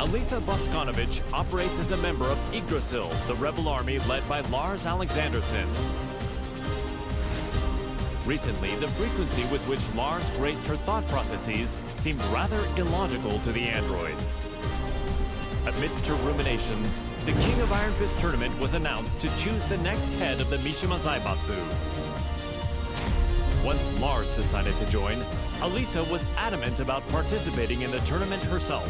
Alisa Boskanovich operates as a member of Yggdrasil, the rebel army led by Lars Alexanderson. Recently, the frequency with which Lars graced her thought processes seemed rather illogical to the android. Amidst her ruminations, the King of Iron Fist tournament was announced to choose the next head of the Mishima Zaibatsu. Once Lars decided to join, Alisa was adamant about participating in the tournament herself.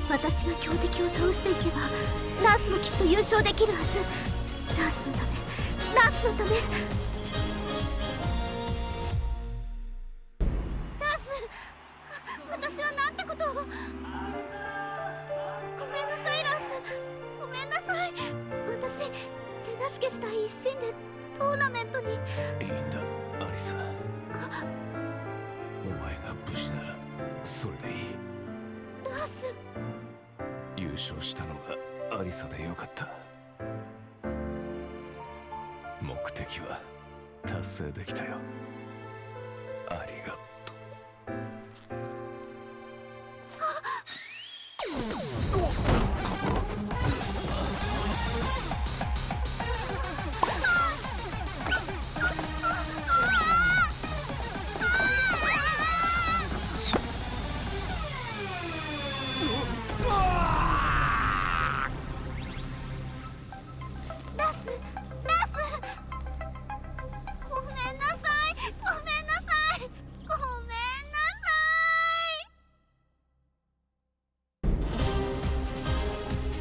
私が強敵を倒していけばラースもきっと優勝できるはず。ラースのため、ラースのため。ラース、私はなんてことを。ごめんなさいラース、ごめんなさい。私手助けしたい一心でトーナメントに。いいんだアリサ、お前が無事ならそれでいい。ラース、優勝したのがアリサでよかった。目的は達成できたよ。ありがとう。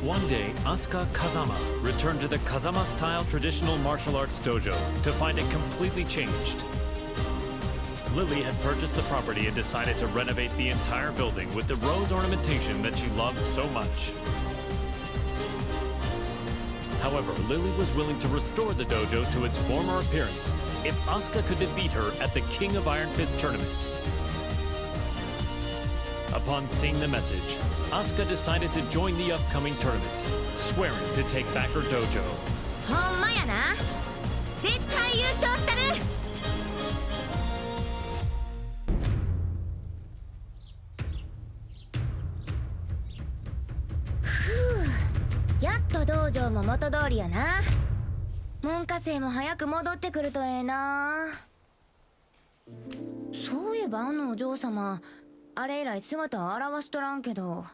One day, Asuka Kazama returned to the Kazama-style traditional martial arts dojo to find it completely changed. Lily had purchased the property and decided to renovate the entire building with the rose ornamentation that she loves so much. However, Lily was willing to restore the dojo to its former appearance if Asuka could defeat her at the King of Iron Fist tournament. Upon seeing the message, Asuka decided to join the upcoming tournament, swearing to take back her dojo. ほんまやな。絶対優勝したる。ふう、やっと道場も元通りやな。門下生も早く戻ってくるとええな。そういえばあのお嬢様、あれ以来姿を現しとらんけど、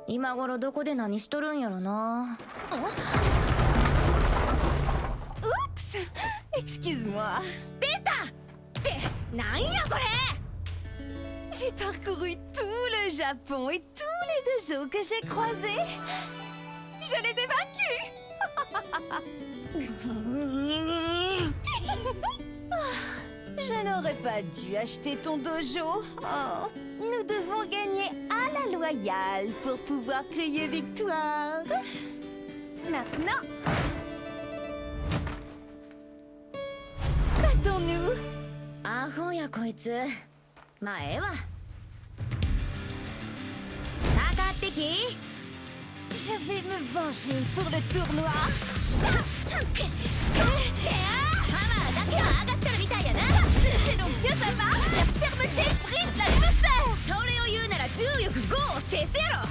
今頃どこで何しとるんやろな。Oups! Excuse-moi. 出たってなんやこれ。 J'ai parcouru tout le Japon et tous les dojos que j'ai croisés. Je les ai vaincus. Je n'aurais pas dû acheter ton dojo. Oh, nous devons gagner à la loyale pour pouvoir crier victoire. Maintenant, battons-nous. アホやこいつ。まあええわ。かかってき。 Je vais me venger pour le tournoi. ハマーだけは上がってるみたいやな。 C'est donc que ça va. La fermeté brise la douceur. それを言うなら重力5を制せやろ。っ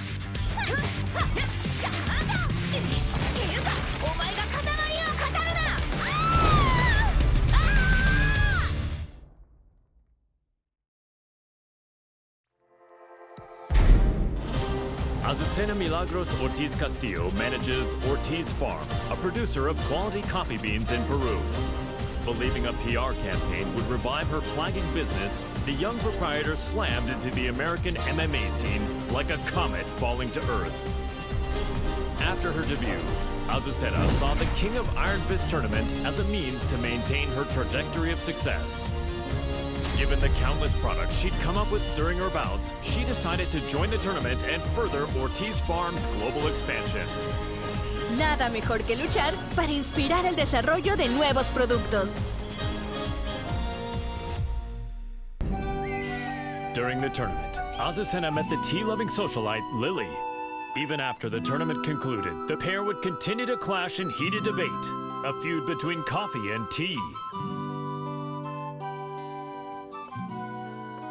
ていうかお前が塊を語るな。Azucena Milagros Ortiz Castillo manages Ortiz Farm, a producer of quality coffee beans in Peru. Believing a PR campaign would revive her flagging business, the young proprietor slammed into the American MMA scene like a comet falling to Earth. After her debut, Azucena saw the King of Iron Fist tournament as a means to maintain her trajectory of success. Given the countless products she'd come up with during her bouts, she decided to join the tournament and further Ortiz Farm's global expansion. Nada mejor que luchar para inspirar el desarrollo de nuevos productos. During the tournament, Azucena met the tea-loving socialite Lily. Even after the tournament concluded, the pair would continue to clash in heated debate, a feud between coffee and tea.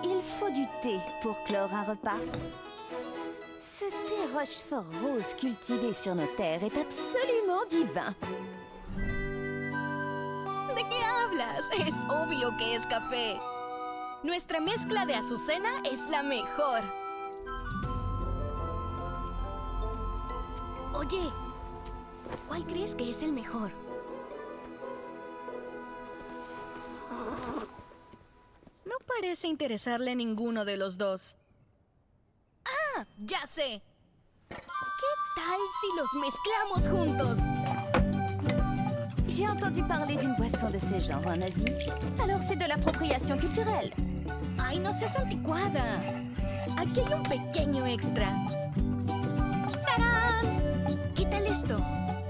Il faut du thé pour clore un repas. Ce thé rochefort rose cultivé sur nos terres est absolument divin. ¿De qué hablas? Es obvio que es café. Nuestra mezcla de azucena es la mejor. Oye, ¿cuál crees que es el mejor? No parece interesarle ninguno de los dos. ¡Ah! ¡Ya sé! ¿Qué tal si los mezclamos juntos? J'ai entendu parler d'une boisson de ce genre en Asie. Alors c'est de l'appropriation culturelle. ¡Ay, no seas anticuada! Aquí hay un pequeño extra. ¡Tarán! ¿Qué tal esto?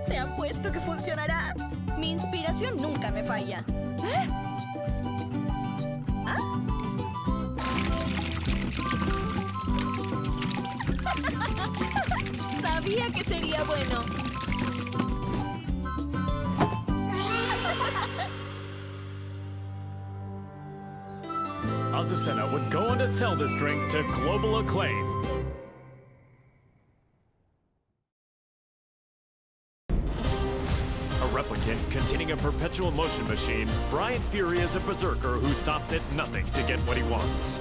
Te apuesto que funcionará. Mi inspiración nunca me falla. Sabía que sería bueno. Azucena would go on to sell this drink to global acclaim. A replicant containing a perpetual motion machine, Brian Fury is a berserker who stops at nothing to get what he wants.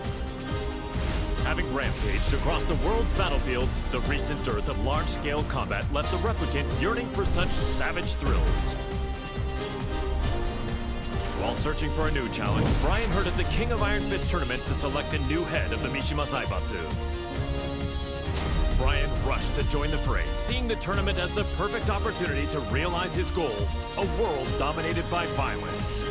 Having rampaged across the world's battlefields, the recent dearth of large-scale combat left the replicant yearning for such savage thrills. While searching for a new challenge, Brian heard of the King of Iron Fist tournament to select a new head of the Mishima Zaibatsu. Brian rushed to join the fray, seeing the tournament as the perfect opportunity to realize his goal, a world dominated by violence.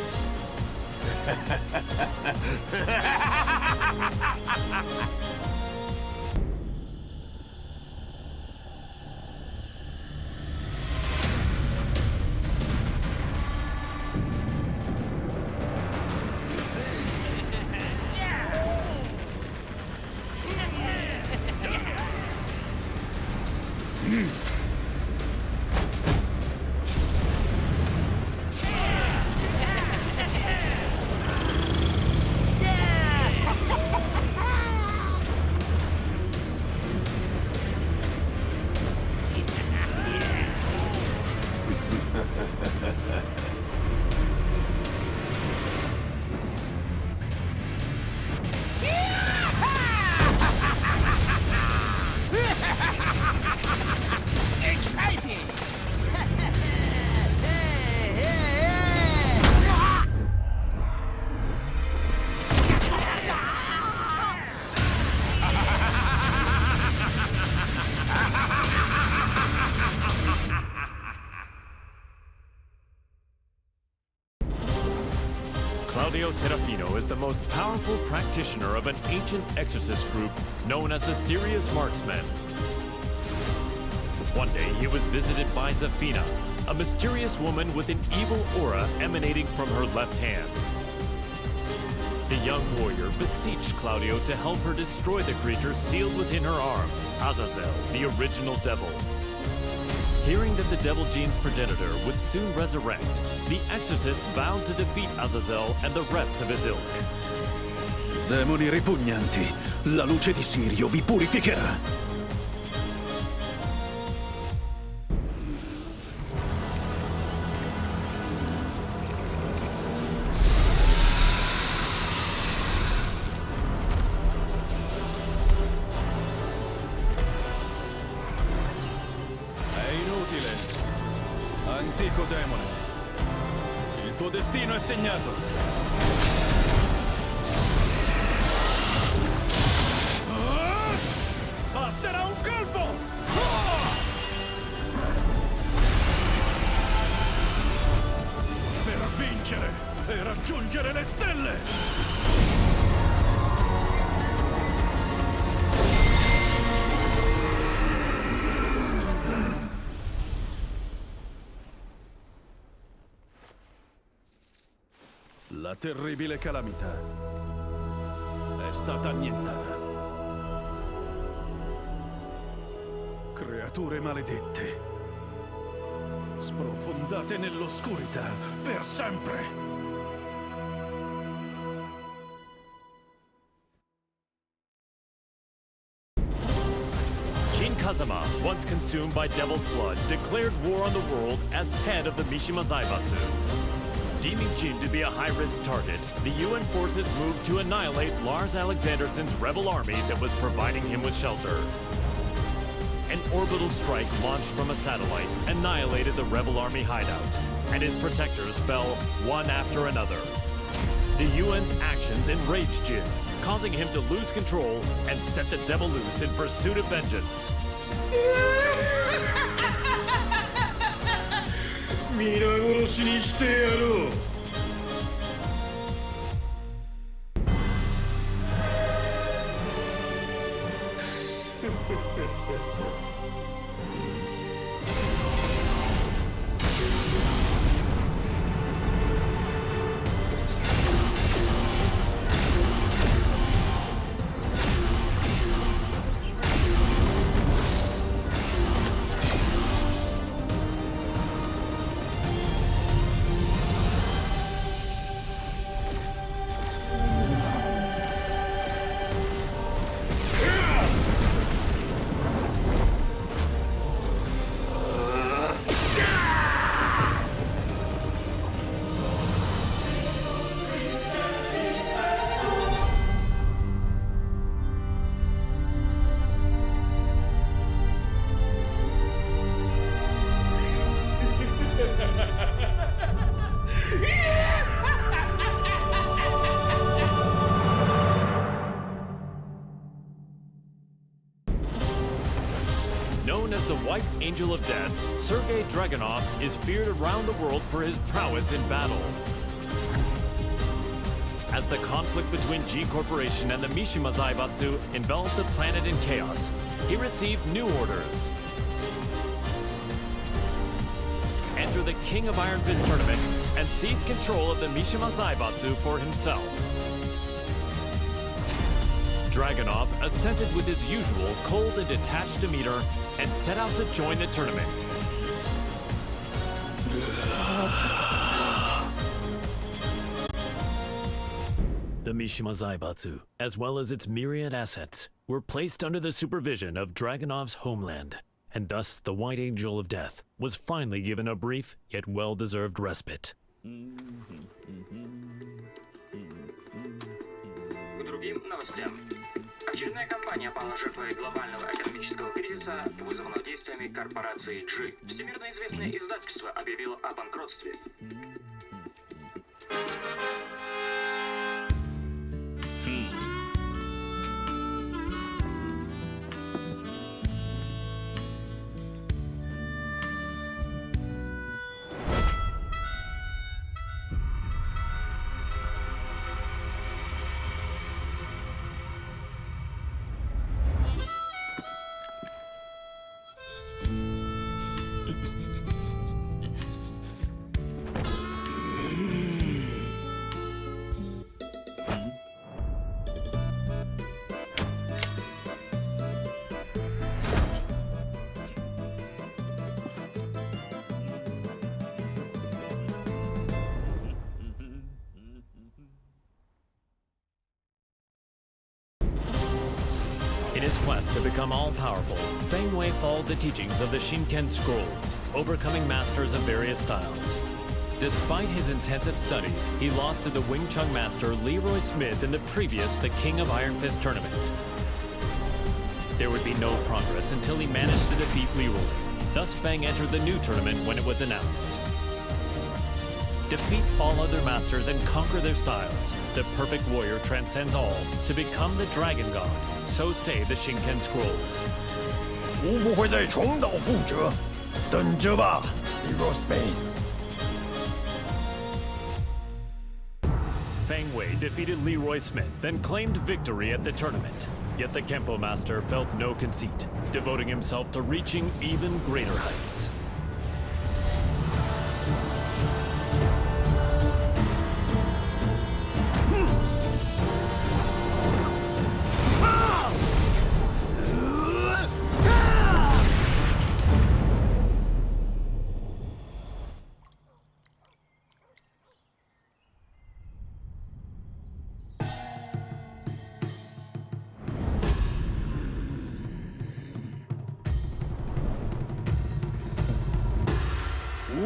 Claudio Serafino is the most powerful practitioner of an ancient exorcist group known as the Serious Marksmen. One day he was visited by Zafina, a mysterious woman with an evil aura emanating from her left hand. The young warrior beseeched Claudio to help her destroy the creature sealed within her arm, Azazel, the original devil. Hearing that the Devil Gene's progenitor would soon resurrect, the exorcist vowed to defeat Azazel and the rest of his ilk. Demoni ripugnanti, la luce di Sirio vi purificherà. Antico demone, il tuo destino è segnato. Basterà un colpo! Per vincere e raggiungere le stelle! La terribile calamità è stata annientata. Creature maledette, sprofondate nell'oscurità per sempre. Jin Kazama, once consumed by devil's blood, declared war on the world as head of the Mishima Zaibatsu. Deeming Jin to be a high-risk target, the UN forces moved to annihilate Lars Alexandersson's rebel army that was providing him with shelter. An orbital strike launched from a satellite annihilated the rebel army hideout, and his protectors fell one after another. The UN's actions enraged Jin, causing him to lose control and set the devil loose in pursuit of vengeance. 皆殺しにしてやろう。Known as the White Angel of Death, Sergei Dragunov is feared around the world for his prowess in battle. As the conflict between G Corporation and the Mishima Zaibatsu enveloped the planet in chaos, he received new orders. Enter the King of Iron Fist tournament and seize control of the Mishima Zaibatsu for himself. Dragunov assented with his usual cold and detached demeanor and set out to join the tournament. The Mishima Zaibatsu, as well as its myriad assets, were placed under the supervision of Dragunov's homeland, and thus the White Angel of Death was finally given a brief yet well-deserved respite. К другим новостям. Очередная кампания пала жертвой глобального экономического кризиса, вызванного действиями корпорации G. Всемирно известное издательство объявило о банкротстве. In his quest to become all-powerful, Feng Wei followed the teachings of the Shinken Scrolls, overcoming masters of various styles. Despite his intensive studies, he lost to the Wing Chun master Leroy Smith in the previous The King of Iron Fist tournament. There would be no progress until he managed to defeat Leroy. Thus, Feng entered the new tournament when it was announced. Defeat all other masters and conquer their styles. The perfect warrior transcends all to become the Dragon God. So say the Shinken Scrolls. 无不会再重蹈覆辙，等着吧 ，Leroy Smith。 Feng Wei defeated Leroy Smith, then claimed victory at the tournament. Yet the Kempo master felt no conceit, devoting himself to reaching even greater heights.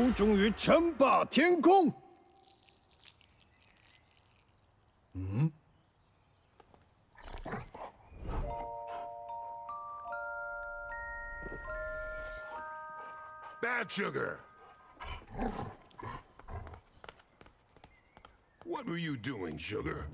服终于称霸天空。Bad sugar. What were you doing, sugar?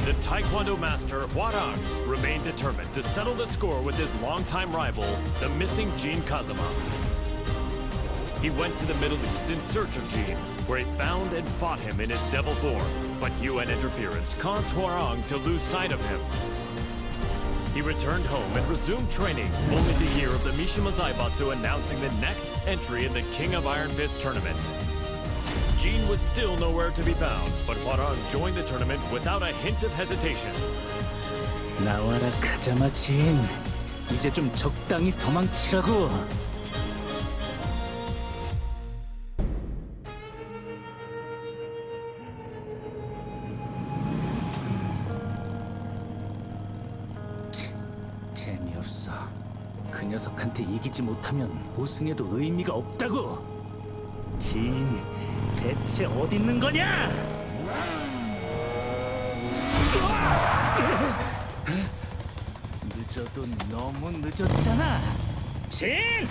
The Taekwondo master Hwarang remained determined to settle the score with his longtime rival, the missing Jin Kazama. He went to the Middle East in search of Jin, where he found and fought him in his devil form, but UN interference caused Hwarang to lose sight of him. He returned home and resumed training, only to hear of the Mishima Zaibatsu announcing the next entry in the King of Iron Fist tournament. Jin was still nowhere to be found, but Hwarang joined the tournament without a hint of hesitation. 나와라 카자마 진. 이제 좀 적당히 도망치라고. 재미없어. 그 녀석한테 이기지 못하면 우승해도 의미가 없다고. 진, 대체 어디 있는 거냐? 늦어도 너무 늦었잖아. 진!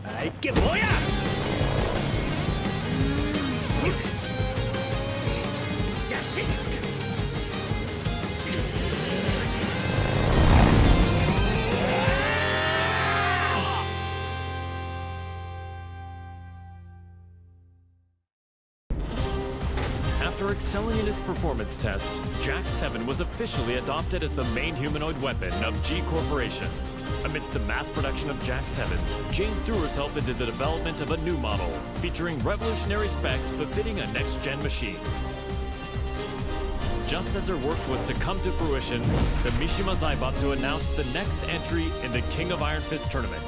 아, 이게 뭐야? 자식! After excelling in his performance tests, Jack 7 was officially adopted as the main humanoid weapon of G Corporation. Amidst the mass production of Jack 7s, Jane threw herself into the development of a new model, featuring revolutionary specs befitting a next-gen machine. Just as her work was to come to fruition, the Mishima Zaibatsu announced the next entry in the King of Iron Fist tournament.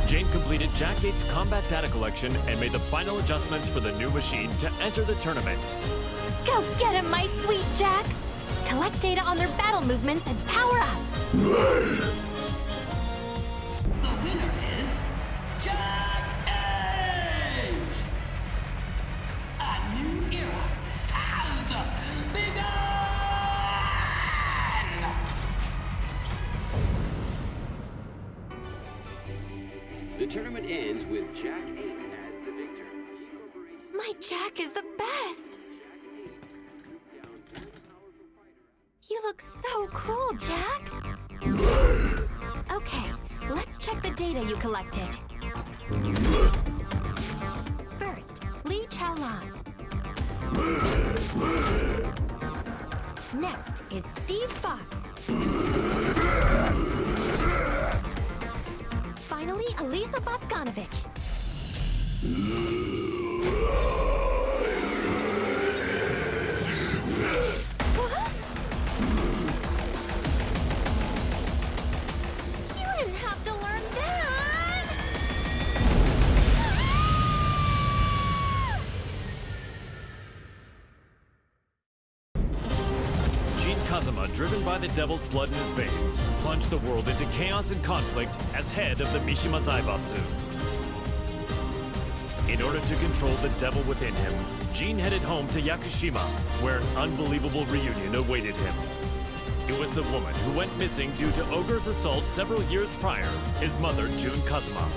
Jane completed Jack 8's combat data collection and made the final adjustments for the new machine to enter the tournament. Go get him, my sweet Jack! Collect data on their battle movements and power up! The winner is Jack 8! A new era has begun! The tournament ends with Jack 8 as the victor. My Jack is the best! You look so cool, Jack! Okay, let's check the data you collected. First, Lee Chaolan. Next is Steve Fox. Finally, Elisa Boscanovich. You didn't have to learn that! Jin Kazama, driven by the devil's blood in his veins, plunged the world into chaos and conflict as head of the Mishima Zaibatsu. In order to control the devil within him, Jin headed home to Yakushima, where an unbelievable reunion awaited him. It was the woman who went missing due to Ogre's assault several years prior, his mother, Jun Kazama.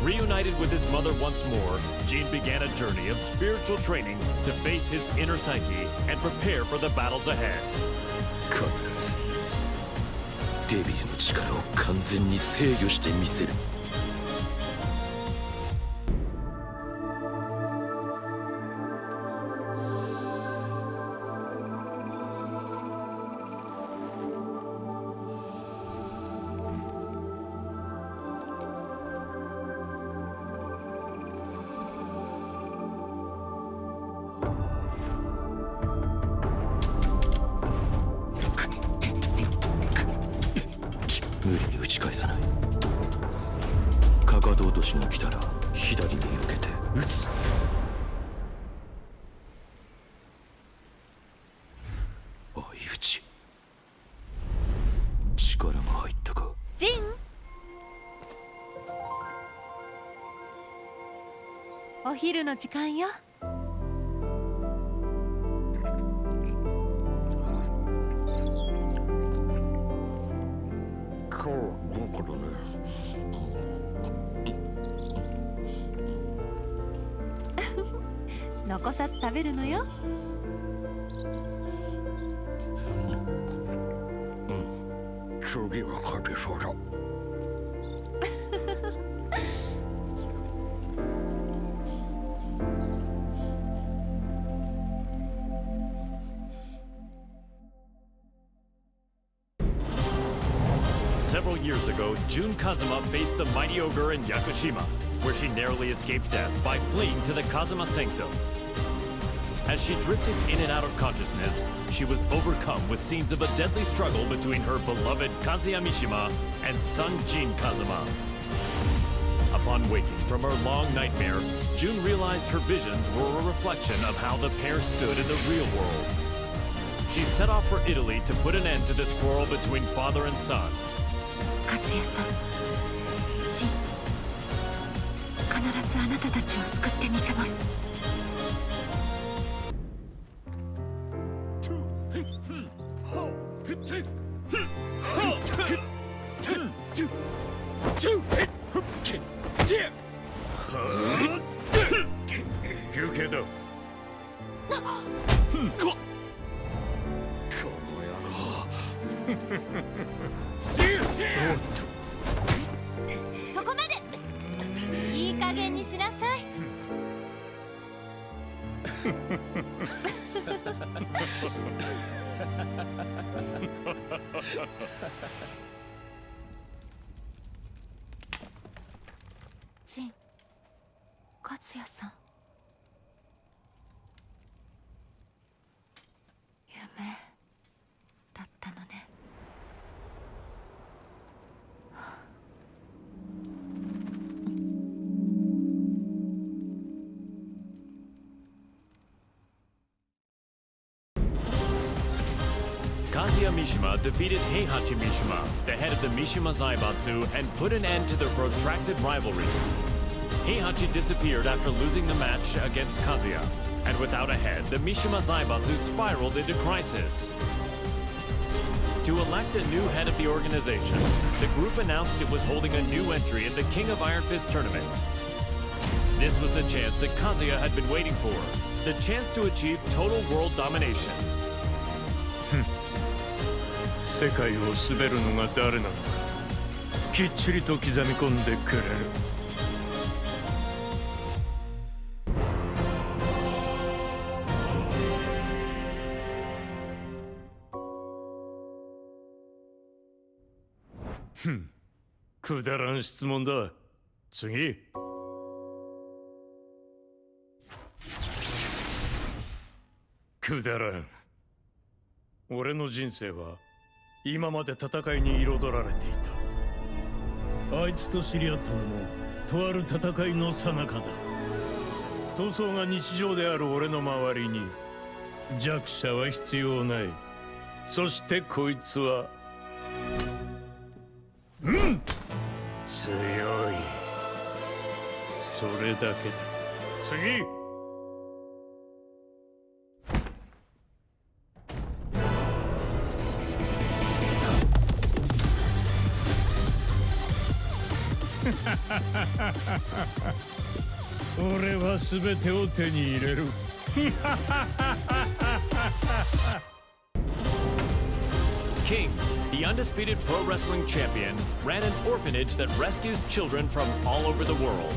Reunited with his mother once more, Jin began a journey of spiritual training to face his inner psyche and prepare for the battles ahead. 必ずデビューの力を完全に制御してみせる。無理に打ち返さない。かかと落としに来たら左に避けて打つ。相打ち。力が入ったか。ジン、お昼の時間よ。残さず食べるのよ。次は勝てそうだ。Several years ago, Jun Kazuma faced the mighty ogre in Yakushima, where she narrowly escaped death by fleeing to the Kazuma Sanctum. As she drifted in and out of consciousness, she was overcome with scenes of a deadly struggle between her beloved Kazuya Mishima and son Jin Kazuma. Upon waking from her long nightmare, Jun realized her visions were a reflection of how the pair stood in the real world. She set off for Italy to put an end to this quarrel between father and son. 和也さん、ジン、必ずあなたたちを救ってみせます。休憩だ。そこまで。いい加減にしなさい。ジン、和也さん。夢だったのね。Kazuya Mishima defeated Heihachi Mishima, the head of the Mishima Zaibatsu, and put an end to their protracted rivalry. Heihachi disappeared after losing the match against Kazuya, and without a head, the Mishima Zaibatsu spiraled into crisis. To elect a new head of the organization, the group announced it was holding a new entry in the King of Iron Fist tournament. This was the chance that Kazuya had been waiting for, the chance to achieve total world domination. 世界を滑るのが誰なのかきっちりと刻み込んでくれる。くだらん質問だ。次。くだらん。俺の人生は今まで戦いに彩られていた。あいつと知り合ったのもとある戦いの最中だ。闘争が日常である俺の周りに弱者は必要ない。そしてこいつは強い。それだけだ。次。俺は全てを手に入れる。King, the undisputed pro wrestling champion, ran an orphanage that rescues children from all over the world.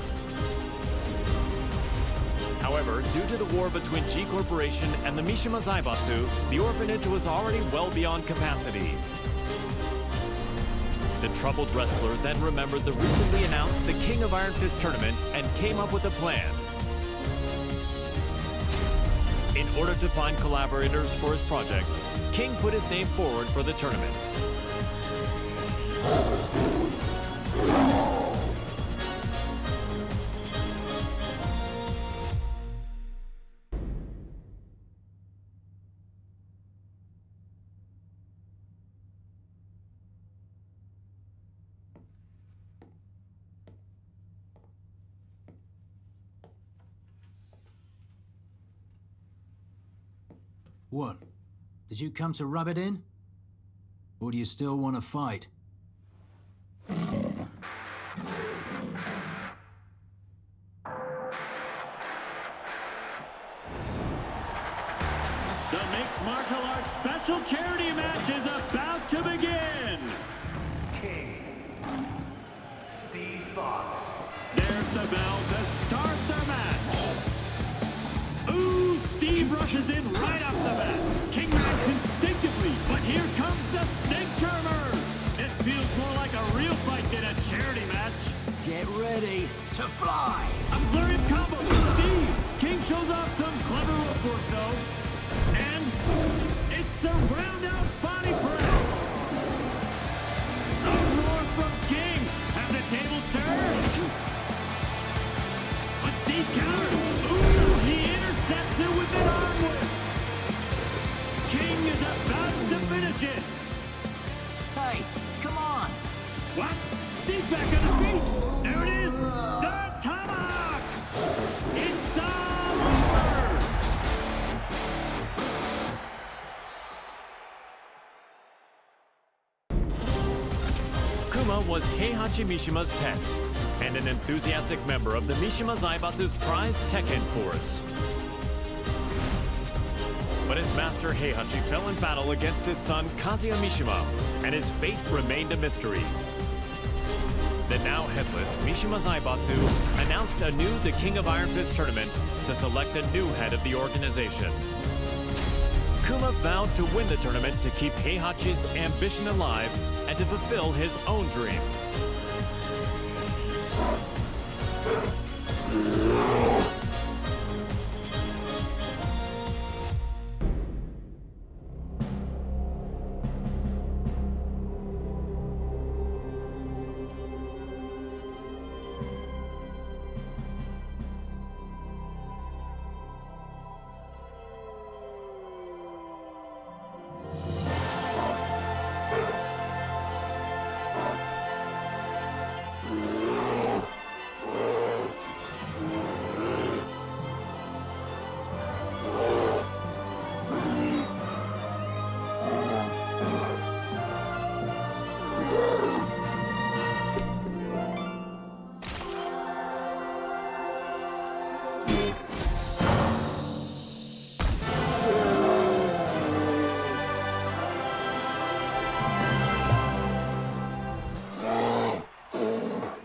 However, due to the war between G Corporation and the Mishima Zaibatsu, the orphanage was already well beyond capacity. The troubled wrestler then remembered the recently announced the King of Iron Fist tournament and came up with a plan. In order to find collaborators for his project, King put his name forward for the tournament. What? Did you come to rub it in? Or do you still want to fight? The mixed martial arts special charity match is about to begin! King. Steve Fox. There's the bell to start the match! Ooh, Steve rushes in right off the bat. King reacts instinctively, but here comes the snake charmer! It feels more like a real fight than a charity match. Get ready to fly! A flurry of combos from Steve! King shows off some clever rope work though. And it's a round-out body press! A roar from King! Have the tables turned! But Steve counters! Ooh, he intercepts it with an arm whip! King is about to finish it! Hey, come on! What? Steve's back on his feet! There it is! The tomahawk! It's all over! Kuma was Heihachi Mishima's pet, and an enthusiastic member of the Mishima Zaibatsu's prized Tekken force. But his master Heihachi fell in battle against his son Kazuya Mishima, and his fate remained a mystery. The now headless Mishima Zaibatsu announced anew the King of Iron Fist tournament to select a new head of the organization. Kuma vowed to win the tournament to keep Heihachi's ambition alive and to fulfill his own dream.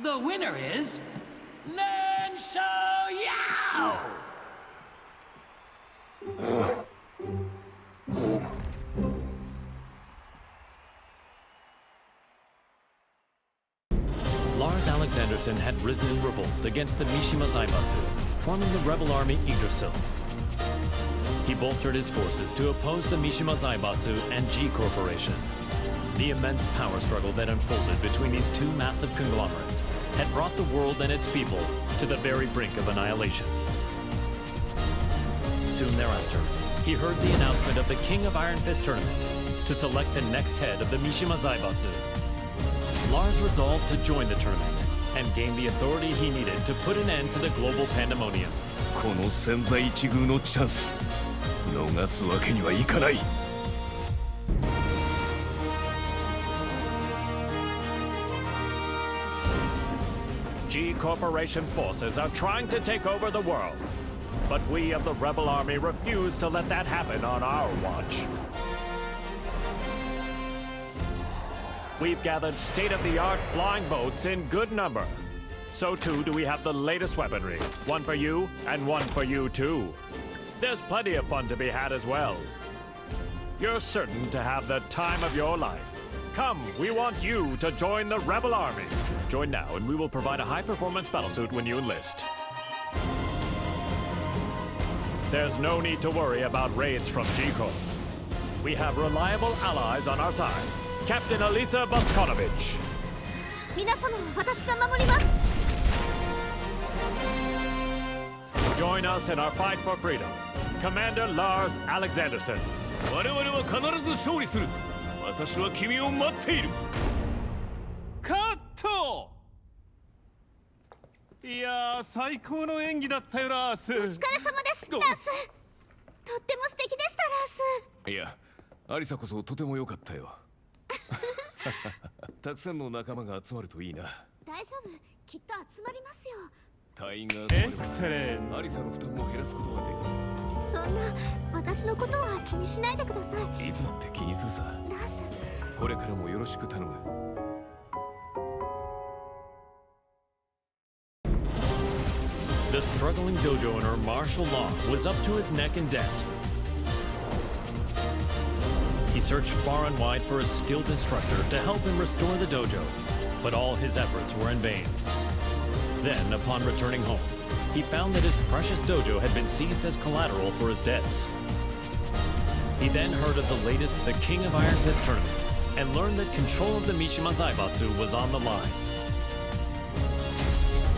The winner is Nen Shou Yao! Lars Alexanderson had risen in revolt against the Mishima Zaibatsu, forming the rebel army Yggdrasil. He bolstered his forces to oppose the Mishima Zaibatsu and G Corporation. The immense power struggle that unfolded between these two massive conglomerates had brought the world and its people to the very brink of annihilation. Soon thereafter, he heard the announcement of the King of Iron Fist tournament to select the next head of the Mishima Zaibatsu. Lars resolved to join the tournament and gain the authority he needed to put an end to the global pandemonium. この千載一遇のチャンス、逃すわけにはいかない。G Corporation forces are trying to take over the world, but we of the Rebel Army refuse to let that happen on our watch. We've gathered state-of-the-art flying boats in good number. So too do we have the latest weaponry, one for you and one for you too. There's plenty of fun to be had as well. You're certain to have the time of your life. Come, we want you to join the Rebel Army. Join now and we will provide a high-performance battlesuit when you enlist. There's no need to worry about raids from G-Corp. We have reliable allies on our side. Captain Elisa Boskonovich. 皆様を私が守ります。 Join us in our fight for freedom. Commander Lars Alexanderson. 我々は必ず勝利する。私は君を待っている。カット。いやー、最高の演技だったよラース。お疲れ様です、ラース。とっても素敵でした、ラース。いや、アリサこそとても良かったよ。たくさんの仲間が集まるといいな。大丈夫、きっと集まりますよ。隊員がエクセレン。アリサの負担も減らすことができる。そんな私のことは気にしないでください。いつだって気にするさ。ラース、これからもよろしく頼む。The struggling dojo owner Marshall Long was up to his neck in debt. He searched far and wide for a skilled instructor to help him restore the dojo, but all his efforts were in vain. Then, upon returning home, he found that his precious dojo had been seized as collateral for his debts. He then heard of the latest The King of Iron Fist tournament and learned that control of the Mishima Zaibatsu was on the line.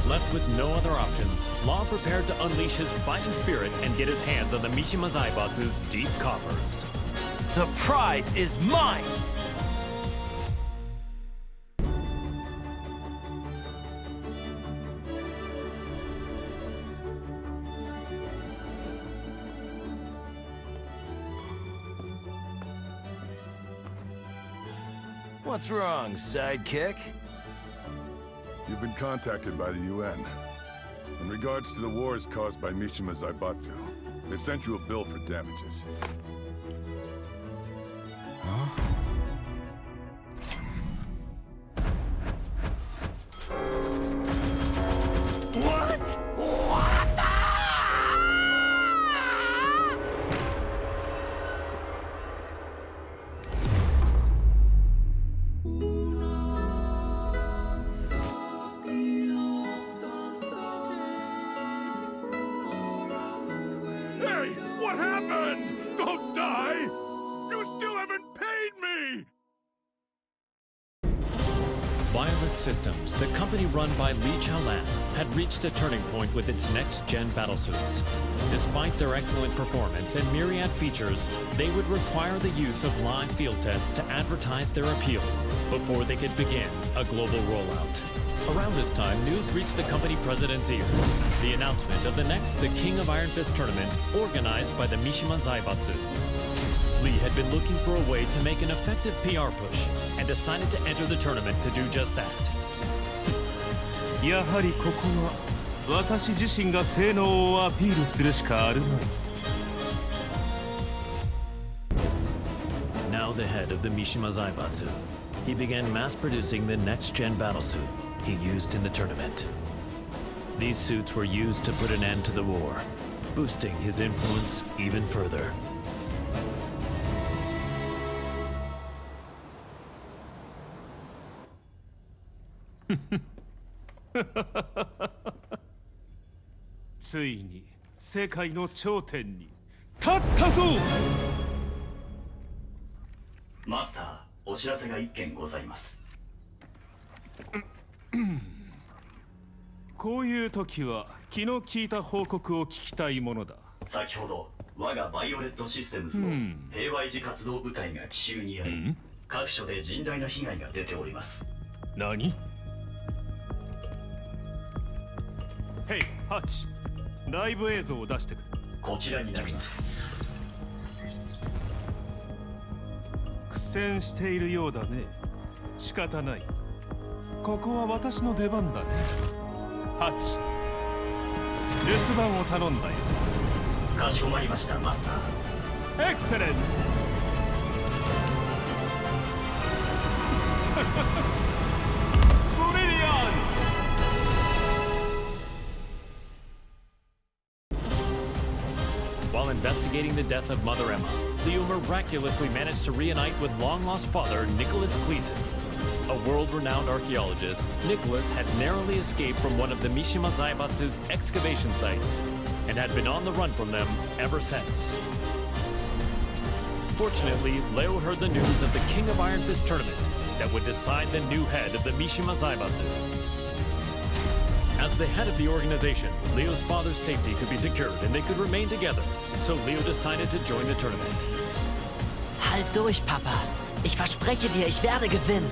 Left with no other options, Law prepared to unleash his fighting spirit and get his hands on the Mishima Zaibatsu's deep coffers. The prize is mine! What's wrong, sidekick? You've been contacted by the UN. In regards to the wars caused by Mishima Zaibatsu, they've sent you a bill for damages. Huh? What? What the? Hey, what happened? Don't die! You still haven't paid me! Violet Systems, the company run by Li Chaolan, had reached a turning point with its next-gen battlesuits. Despite their excellent performance and myriad features, they would require the use of live field tests to advertise their appeal before they could begin a global rollout. Around this time, news reached the company president's ears. The announcement of the next The King of Iron Fist tournament organized by the Mishima Zaibatsu. Lee had been looking for a way to make an effective PR push and decided to enter the tournament to do just that. やはりここは私自身が性能をアピールするしかあるまい。 Now the head of the Mishima Zaibatsu, he began mass-producing the next-gen battlesuit he used in the tournament. These suits were used to put an end to the war, boosting his influence even further. Finally, 世界の頂点に立ったぞ! マスター、お知らせが一件ございます。こういう時は気の利いた報告を聞きたいものだ。先ほど我がバイオレットシステムズの平和維持活動部隊が奇襲に遭い、各所で甚大な被害が出ております。何？ヘイ、ハッチ、ライブ映像を出してくれ。こちらになります。苦戦しているようだね。仕方ない。ここは私の出番だね。ハチ、留守番を頼んだよ。かしこまりました、マスター。エクセレント。ブリリアン。 While investigating the death of Mother Emma, Leo miraculously managed to reunite with long-lost father Nicholas Gleason. A world-renowned archaeologist, Nicholas had narrowly escaped from one of the Mishima Zaibatsu's excavation sites and had been on the run from them ever since. Unfortunately, Leo heard the news of the King of Iron Fist tournament that would decide the new head of the Mishima Zaibatsu. As the head of the organization, Leo's father's safety could be secured and they could remain together, so Leo decided to join the tournament. Halt durch, Papa. Ich verspreche dir, ich werde gewinnen.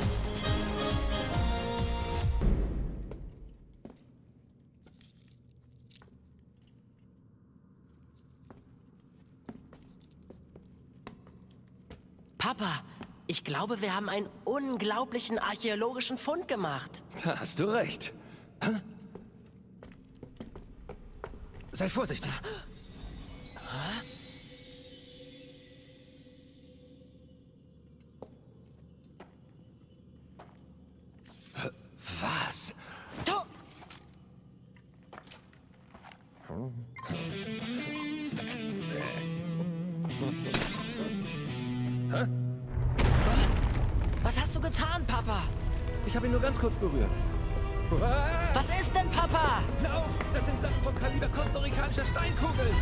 Papa, ich glaube, wir haben einen unglaublichen archäologischen Fund gemacht. Da hast du recht. Hä? Sei vorsichtig. Was? Hä? Was hast du getan, Papa? Ich habe ihn nur ganz kurz berührt. Was ist denn, Papa? Lauf! Das sind Sachen vom Kaliber kostarikanischer Steinkugeln!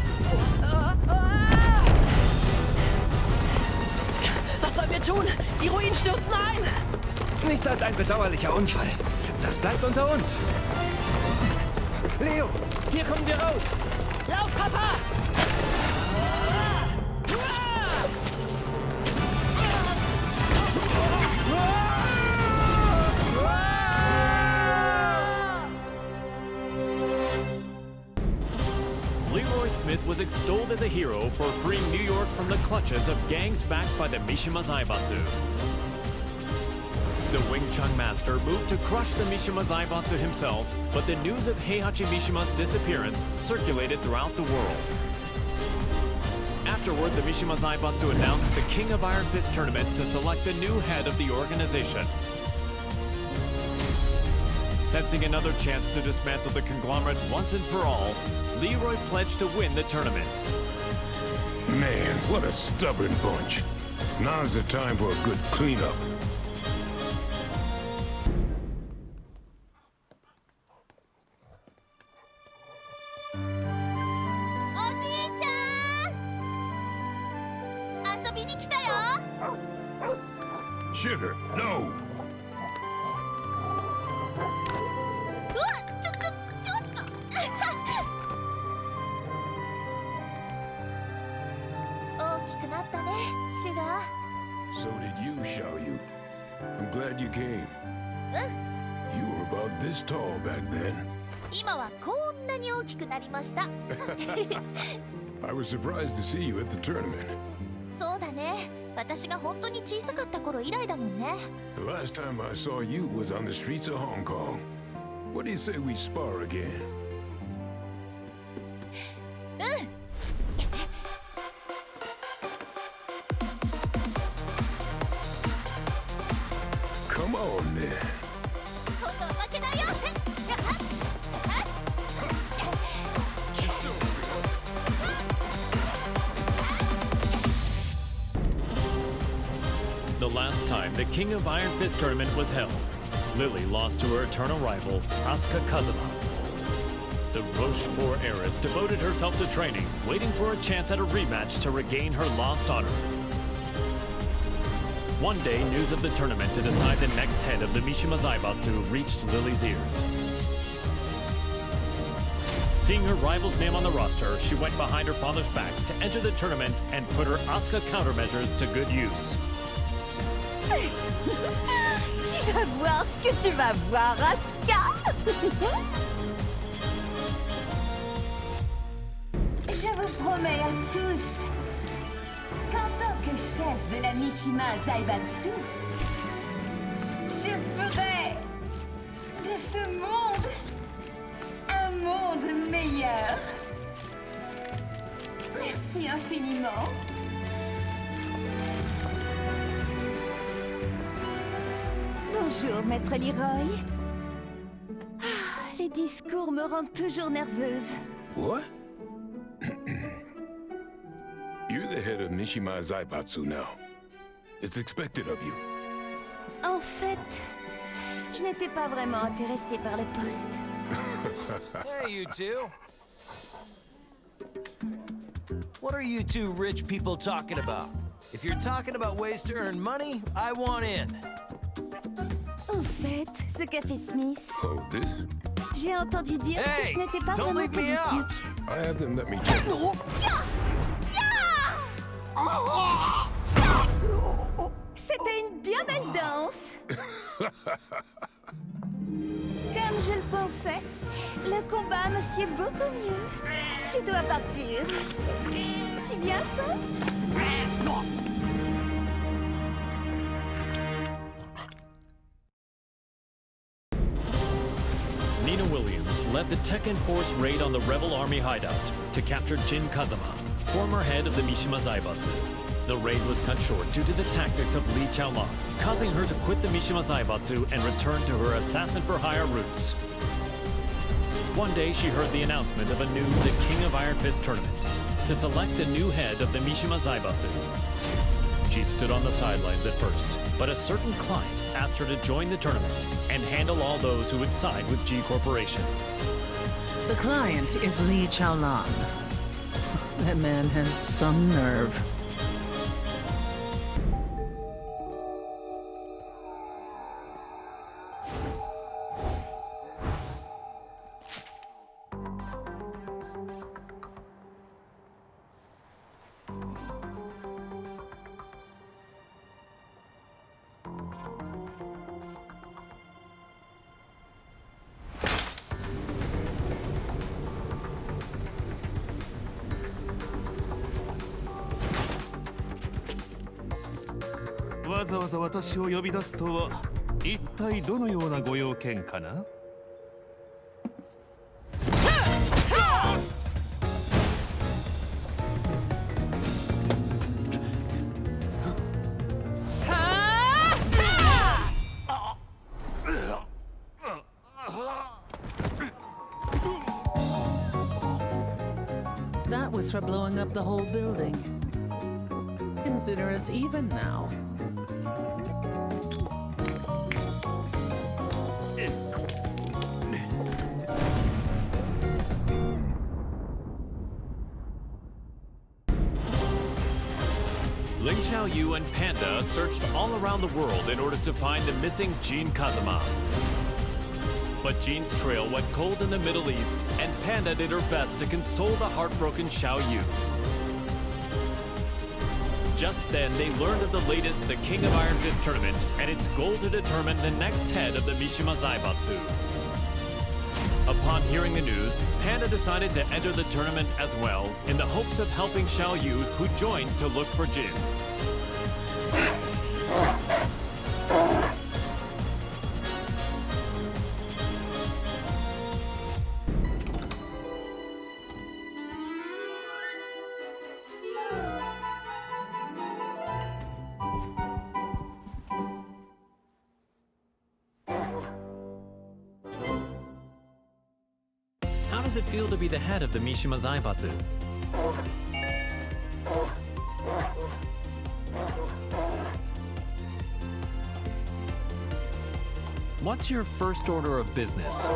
Was sollen wir tun? Die Ruinen stürzen ein! Nichts als ein bedauerlicher Unfall. Das bleibt unter uns. Leo, hier kommen wir raus! Lauf, Papa! Smith was extolled as a hero for freeing New York from the clutches of gangs backed by the Mishima Zaibatsu. The Wing Chun master moved to crush the Mishima Zaibatsu himself, but the news of Heihachi Mishima's disappearance circulated throughout the world. Afterward, the Mishima Zaibatsu announced the King of Iron Fist tournament to select the new head of the organization. Sensing another chance to dismantle the conglomerate once and for all, Leroy pledged to win the tournament. Man, what a stubborn bunch. Now's the time for a good cleanup. Sugar, no! So did you, Xiaoyu. I'm glad you came. You were about this tall back then. I was surprised to see you at the tournament. The last time I saw you was on the streets of Hong Kong. What do you say we spar again? Come on, then. The last time the King of Iron Fist tournament was held, Lily lost to her eternal rival, Asuka Kazama. The Rochefort heiress devoted herself to training, waiting for a chance at a rematch to regain her lost honor. One day, news of the tournament to decide the next head of the Mishima Zaibatsu reached Lily's ears. Seeing her rival's name on the roster, she went behind her father's back to enter the tournament and put her Asuka countermeasures to good use. Tu vas voir ce que tu vas voir, Asuka. Je vous promets à tous qu'en tant que chef de la Mishima Zaibatsu, je ferai de ce monde un monde meilleur. Merci infiniment. Bonjour, Maître Leroy. Les discours me rendent toujours nerveuse. What? You're the head of Mishima Zaibatsu now. It's expected of you. En fait, je n'étais pas vraiment intéressée par le poste. Hey, you two. What are you two rich people talking about? If you're talking about ways to earn money, I want in. Au fait, ce café Smith, Oh, this? j'ai entendu dire que ce n'était pas don't vraiment leave me out. politique. I had them let me check. C'était une bien belle danse. Comme je le pensais, le combat me sied beaucoup mieux. Je dois partir. Tu viens, ça? Nina Williams led the Tekken Force raid on the rebel army hideout to capture Jin Kazama, former head of the Mishima Zaibatsu. The raid was cut short due to the tactics of Li Chaolan, causing her to quit the Mishima Zaibatsu and return to her assassin-for-hire roots. One day she heard the announcement of a new The King of Iron Fist tournament to select the new head of the Mishima Zaibatsu. She stood on the sidelines at first, but a certain client asked her to join the tournament and handle all those who would side with G Corporation. The client is Li Chaolan. That man has some nerve. Why わざわざ私を呼び出すとは一体どのようなご用件かな。That was for blowing up the whole building. Consider us even now. Ling Xiaoyu and Panda searched all around the world in order to find the missing Jin Kazama. But Jin's trail went cold in the Middle East, and Panda did her best to console the heartbroken Xiaoyu. Just then, they learned of the latest The King of Iron Fist tournament and its goal to determine the next head of the Mishima Zaibatsu. Upon hearing the news, Panda decided to enter the tournament as well in the hopes of helping Xiaoyu, who joined to look for Jin. How does it feel to be the head of the Mishima Zaibatsu? What's your first order of business?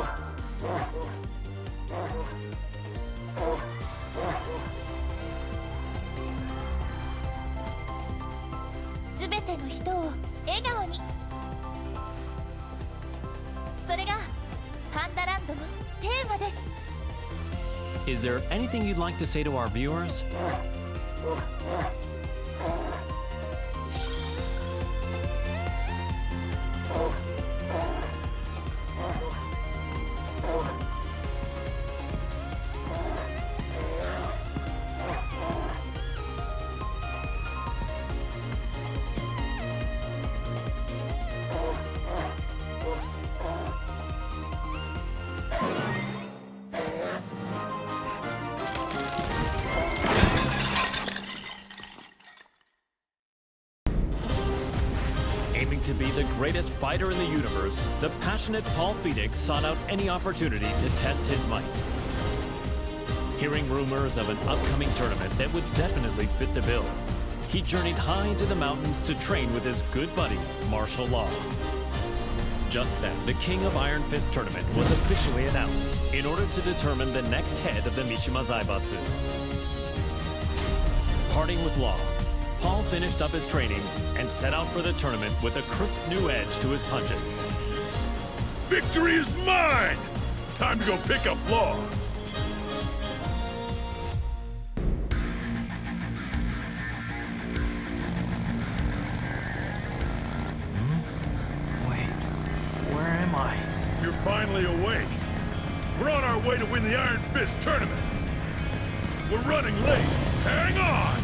Is there anything you'd like to say to our viewers? Aiming to be the greatest fighter in the universe, the passionate Paul Phoenix sought out any opportunity to test his might. Hearing rumors of an upcoming tournament that would definitely fit the bill, he journeyed high into the mountains to train with his good buddy, Martial Law. Just then, the King of Iron Fist tournament was officially announced in order to determine the next head of the Mishima Zaibatsu. Parting with Law, Paul finished up his training and set out for the tournament with a crisp new edge to his punches. Victory is mine! Time to go pick up Law. Where am I? You're finally awake. We're on our way to win the Iron Fist tournament. We're running late. Hang on!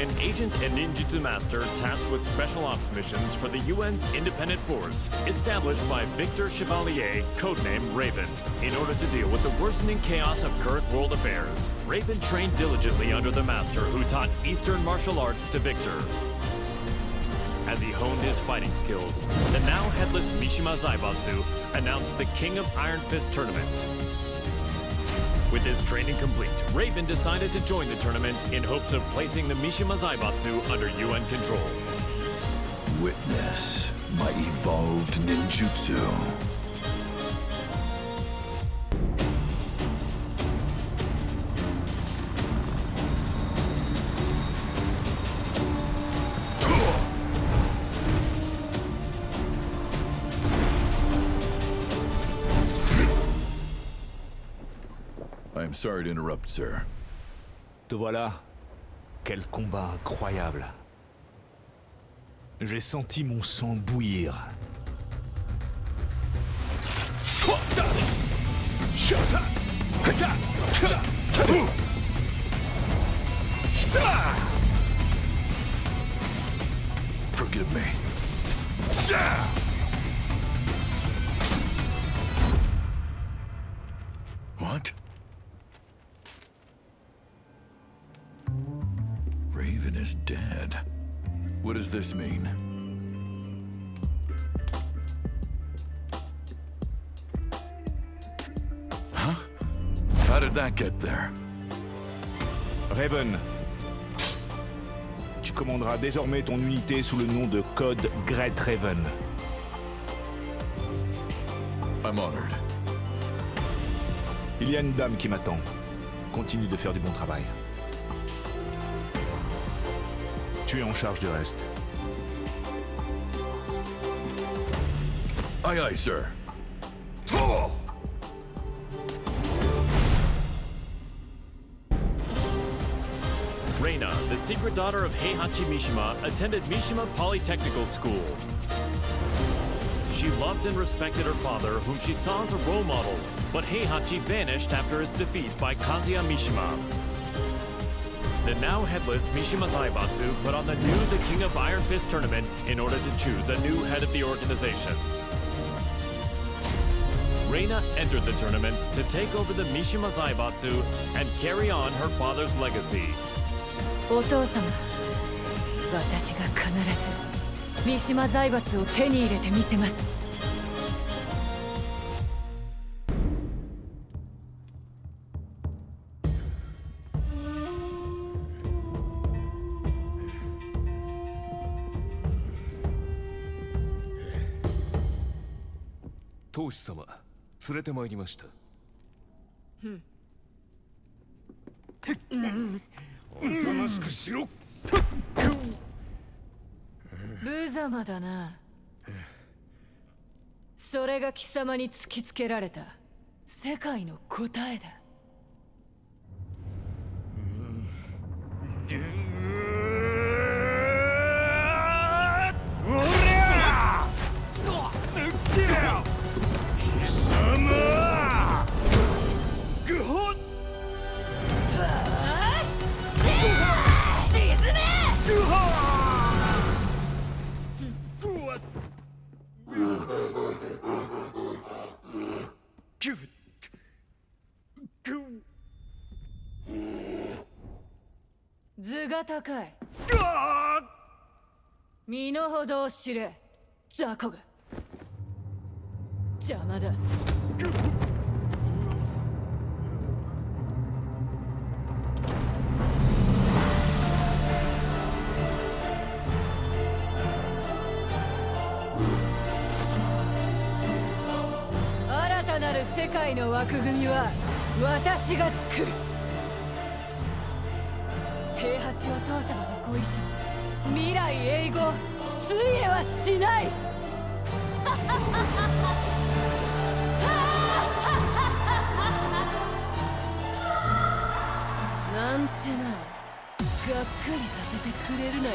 An agent and ninjutsu master tasked with special ops missions for the UN's independent force, established by Victor Chevalier, codenamed Raven. In order to deal with the worsening chaos of current world affairs, Raven trained diligently under the master who taught Eastern martial arts to Victor. As he honed his fighting skills, the now headless Mishima Zaibatsu announced the King of Iron Fist tournament. With his training complete, Raven decided to join the tournament in hopes of placing the Mishima Zaibatsu under UN control. Witness my evolved ninjutsu. I'm sorry to interrupt, sir. Te voilà. Quel combat incroyable. J'ai senti mon sang bouillir. Forgive me. What? Raven is dead. What does this mean? Huh? How did that get there? Raven, tu commanderas désormais ton unité sous le nom de code Great Raven. I'm honored. Il y a une dame qui m'attend. Continue de faire du bon travail. Tu es en charge du reste. Aye, aye, sir. Reina, the secret daughter of Heihachi Mishima, attended Mishima Polytechnical School. She loved and respected her father, whom she saw as a role model, but Heihachi vanished after his defeat by Kazuya Mishima. The now headless Mishima Zaibatsu put on the King of Iron Fist tournament in order to choose a new head of the organization. Reina entered the tournament to take over the Mishima Zaibatsu and carry on her father's legacy. お父様、私が必ず三島財閥を手に入れてみせます。当主様、連れてまいりました。おとなしくしろ。無様だな。それが貴様に突きつけられた世界の答えだ。頭が高い。身の程を知れ、雑魚が。邪魔だ。新たなる世界の枠組みは私が作る。平八お父様のご意志、未来永劫ついえはしない。なんてな、がっかりさせてくれるなよ。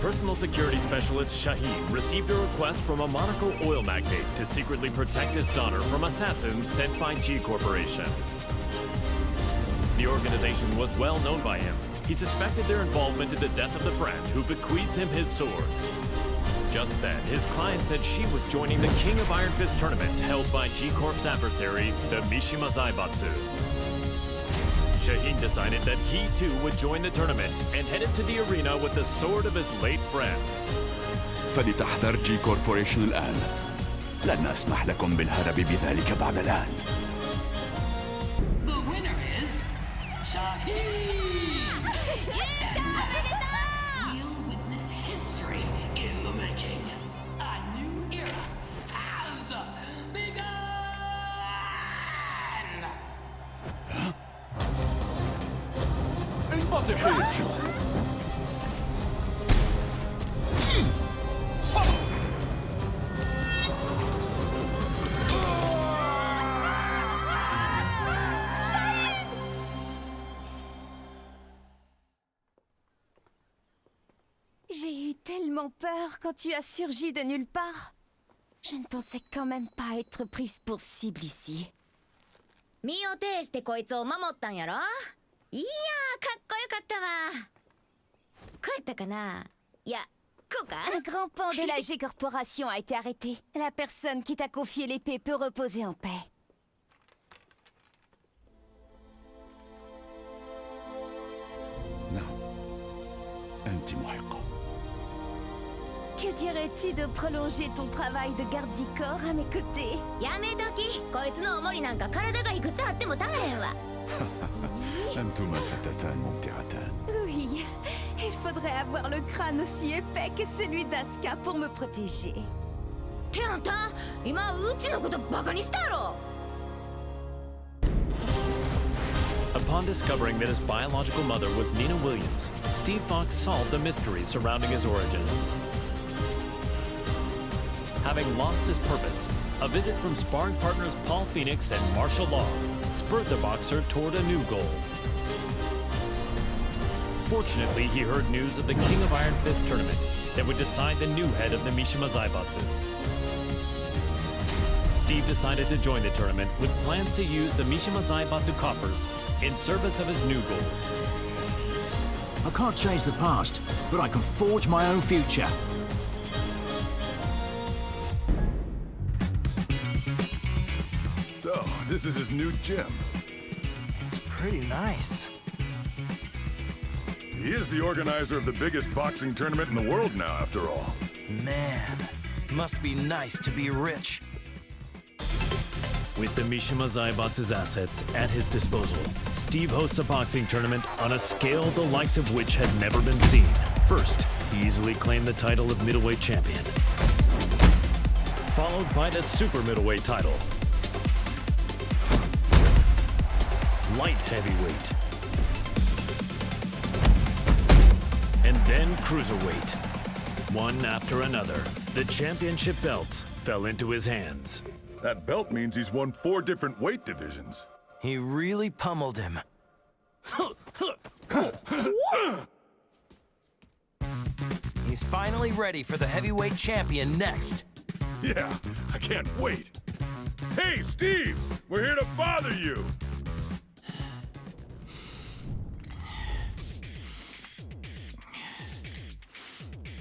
Personal security specialist Shaheen received a request from a Monaco oil magnate to secretly protect his daughter from assassins sent by G Corporation. The organization was well known by him. He suspected their involvement in the death of the friend who bequeathed him his sword. Just then, his client said she was joining the King of Iron Fist tournament held by G Corp's adversary, the Mishima Zaibatsu. Shaheen decided that he too would join the tournament and headed to the arena with the sword of his late friend. فلتحذر جي كوربوريشن الآن. لن أسمح لكم بالهرب بذلك بعد الآن. The winner is Shaheen! We'll witness history in the making. A new era has begun! J'ai eu tellement peur quand tu as surgi de nulle part. Je ne pensais quand même pas être prise pour cible ici. 身を挺してこいつを守ったんやろ。いやー、かっこよかったわ。こうやったかな。いや、こうか。Un grand pan de la G Corporation a été arrêté. La personne qui t'a confié l'épée peut reposer en paix. أنت محقة. Que dirais-tu de prolonger ton travail de garde du corps à mes côtés? やめとき。こいつのおもりなんか体がいくつあっても足らへんわ。أنتما فتاتان ممتعتان. Oui, il faudrait avoir le crâne aussi épais que celui d'Asuka pour me protéger. ってあんた、今うちのことバカにしたやろ。Upon discovering that his biological mother was Nina Williams, Steve Fox solved the mystery surrounding his origins. Having lost his purpose, a visit from sparring partners Paul Phoenix and Marshall Law spurred the boxer toward a new goal. Fortunately, he heard news of the King of Iron Fist tournament that would decide the new head of the Mishima Zaibatsu. Steve decided to join the tournament with plans to use the Mishima Zaibatsu coffers in service of his new goal. I can't change the past, but I can forge my own future. So, this is his new gym. It's pretty nice. He is the organizer of the biggest boxing tournament in the world now, after all. Man, must be nice to be rich. With the Mishima Zaibatsu's assets at his disposal, Steve hosts a boxing tournament on a scale the likes of which had never been seen. First, he easily claimed the title of middleweight champion, followed by the super middleweight title, light heavyweight, and then cruiserweight. One after another, the championship belts fell into his hands. That belt means he's won 4 different weight divisions. He really pummeled him. He's finally ready for the heavyweight champion next. Yeah, I can't wait. Hey, Steve! We're here to bother you!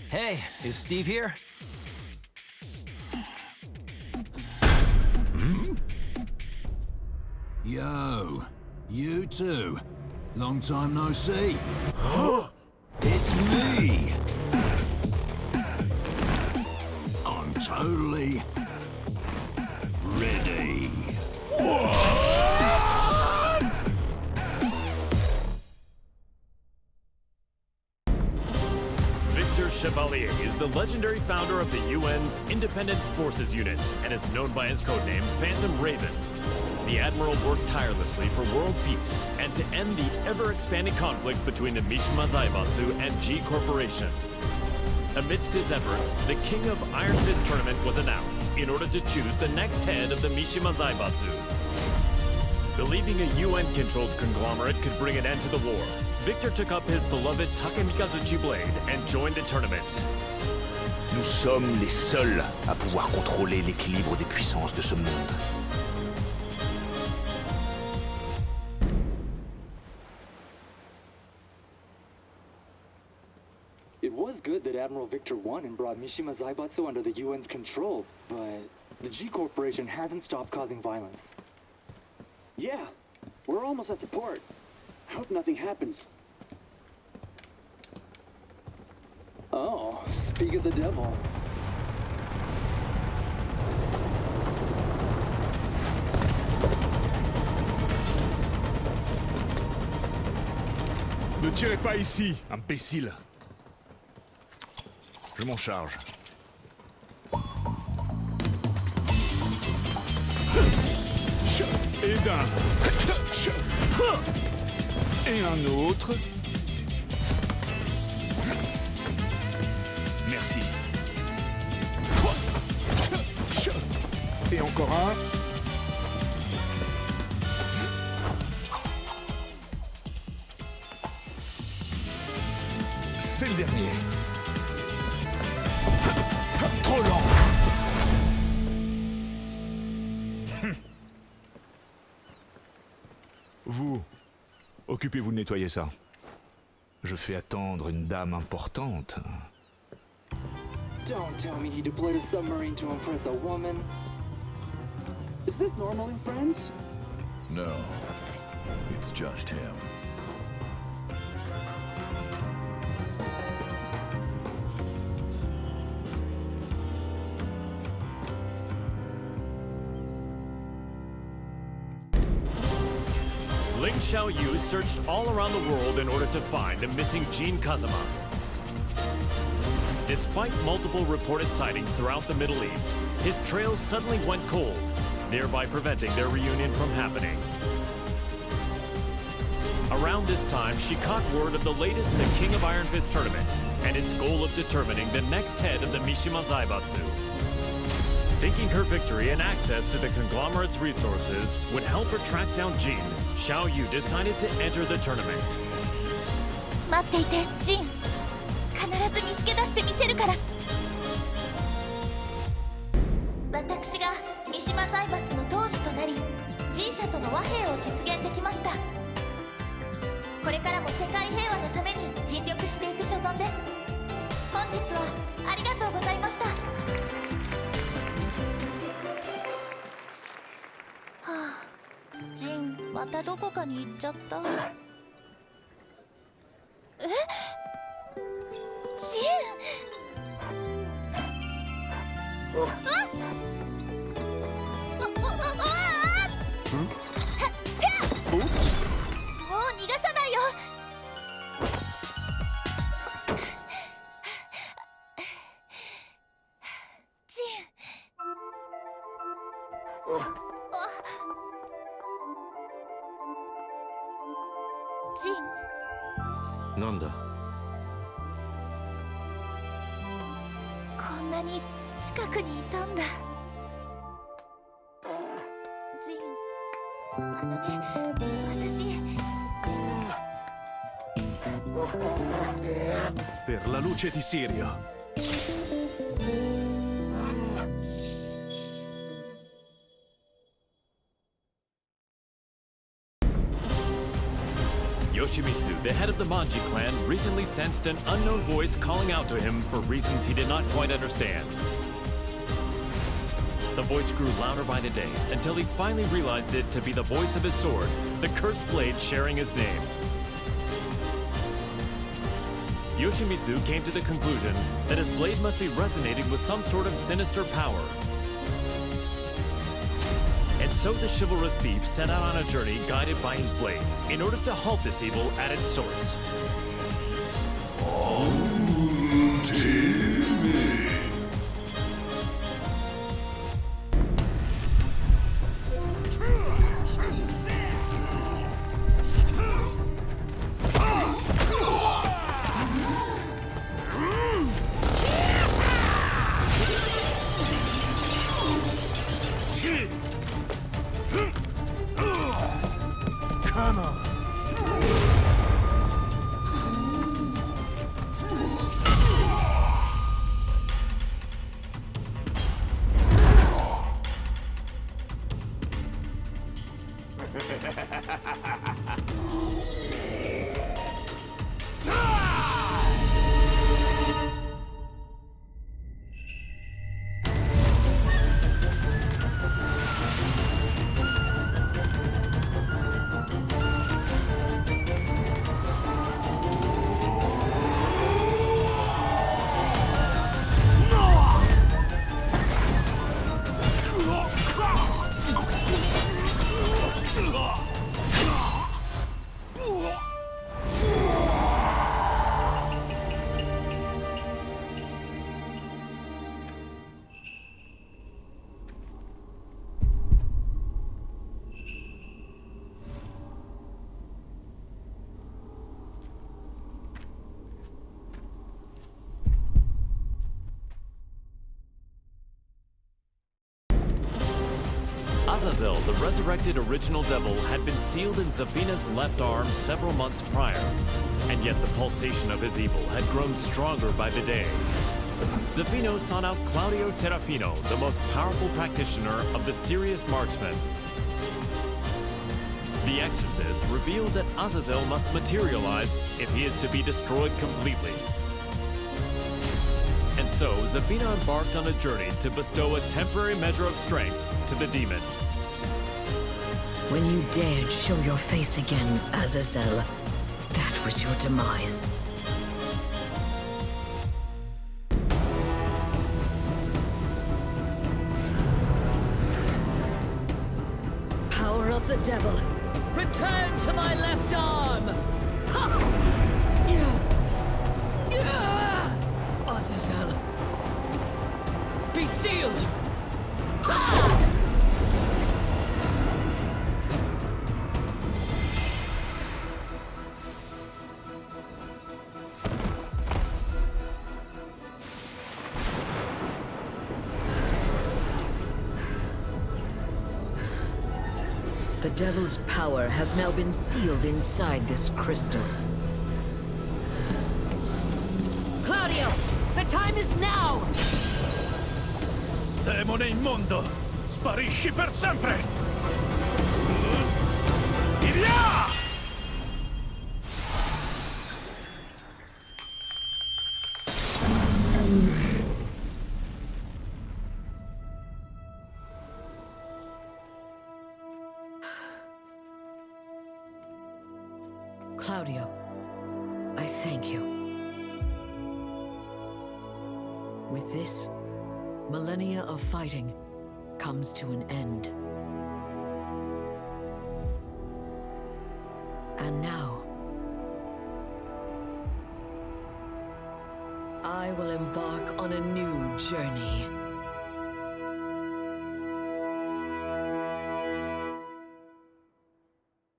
Hey, is Steve here? Yo, you too. Long time no see. It's me. I'm totally ready. Victor Chevalier is the legendary founder of the UN's Independent Forces Unit and is known by his codename Phantom Raven. The Admiral worked tirelessly for world peace and to end the ever-expanding conflict between the Mishima Zaibatsu and G Corporation. Amidst his efforts, the King of Iron Fist tournament was announced in order to choose the next head of the Mishima Zaibatsu. Believing a UN-controlled conglomerate could bring an end to the war, Victor took up his beloved Takemikazuchi blade and joined the tournament. Nous sommes les seuls à pouvoir contrôler l'équilibre des puissances de ce monde. It was good that Admiral Victor won and brought Mishima Zaibatsu under the UN's control, but the G Corporation hasn't stopped causing violence. Yeah, we're almost at the port. I hope nothing happens. Oh, speak of the devil. Ne tirez pas ici, imbécile. Je m'en charge. Et d'un. Et un autre. Merci. Et encore un. C'est le dernier. Trop lent. Vous, occupez-vous de nettoyer ça. Je fais attendre une dame importante. Don't tell me he deployed a submarine to impress a woman. Is this normal in Friends? No, it's just him. Ling Xiaoyu searched all around the world in order to find the missing Jin Kazama. Despite multiple reported sightings throughout the Middle East, his trails suddenly went cold, thereby preventing their reunion from happening. Around this time, she caught word of the latest The King of Iron Fist tournament and its goal of determining the next head of the Mishima Zaibatsu. Thinking her victory and access to the conglomerate's resources would help her track down Jin, Xiaoyu decided to enter the tournament. 待っていて、ジン。必ず見つけ出してみせるから。私が三島財閥の当主となり、G社との和平を実現できました。これからも世界平和のために尽力していく所存です。本日はありがとうございました。はあ、ジン、またどこかに行っちゃった。え？ジン！もう逃がさないよ。ジン。ジン。なんだ。こんなに近くにいたんだ。ジン、私。Per la luce di Sirio. Yoshimitsu, the head of the Manji clan, recently sensed an unknown voice calling out to him for reasons he did not quite understand. The voice grew louder by the day until he finally realized it to be the voice of his sword, the cursed blade sharing his name. Yoshimitsu came to the conclusion that his blade must be resonating with some sort of sinister power. And so the chivalrous thief set out on a journey guided by his blade in order to halt this evil at its source. Come on. Azazel, the resurrected original devil, had been sealed in Zafina's left arm several months prior, and yet the pulsation of his evil had grown stronger by the day. Zafino sought out Claudio Serafino, the most powerful practitioner of the serious marksman. The exorcist revealed that Azazel must materialize if he is to be destroyed completely. And so, Zafina embarked on a journey to bestow a temporary measure of strength to the demon. When you dared show your face again, Azazel, that was your demise. Power of the devil, return to my left arm! Ha! Azazel, be sealed! Ha! The devil's power has now been sealed inside this crystal. Claudio, the time is now! Demone immondo, sparisci per sempre! Via! Claudio, I thank you. With this, millennia of fighting comes to an end. And now, I will embark on a new journey.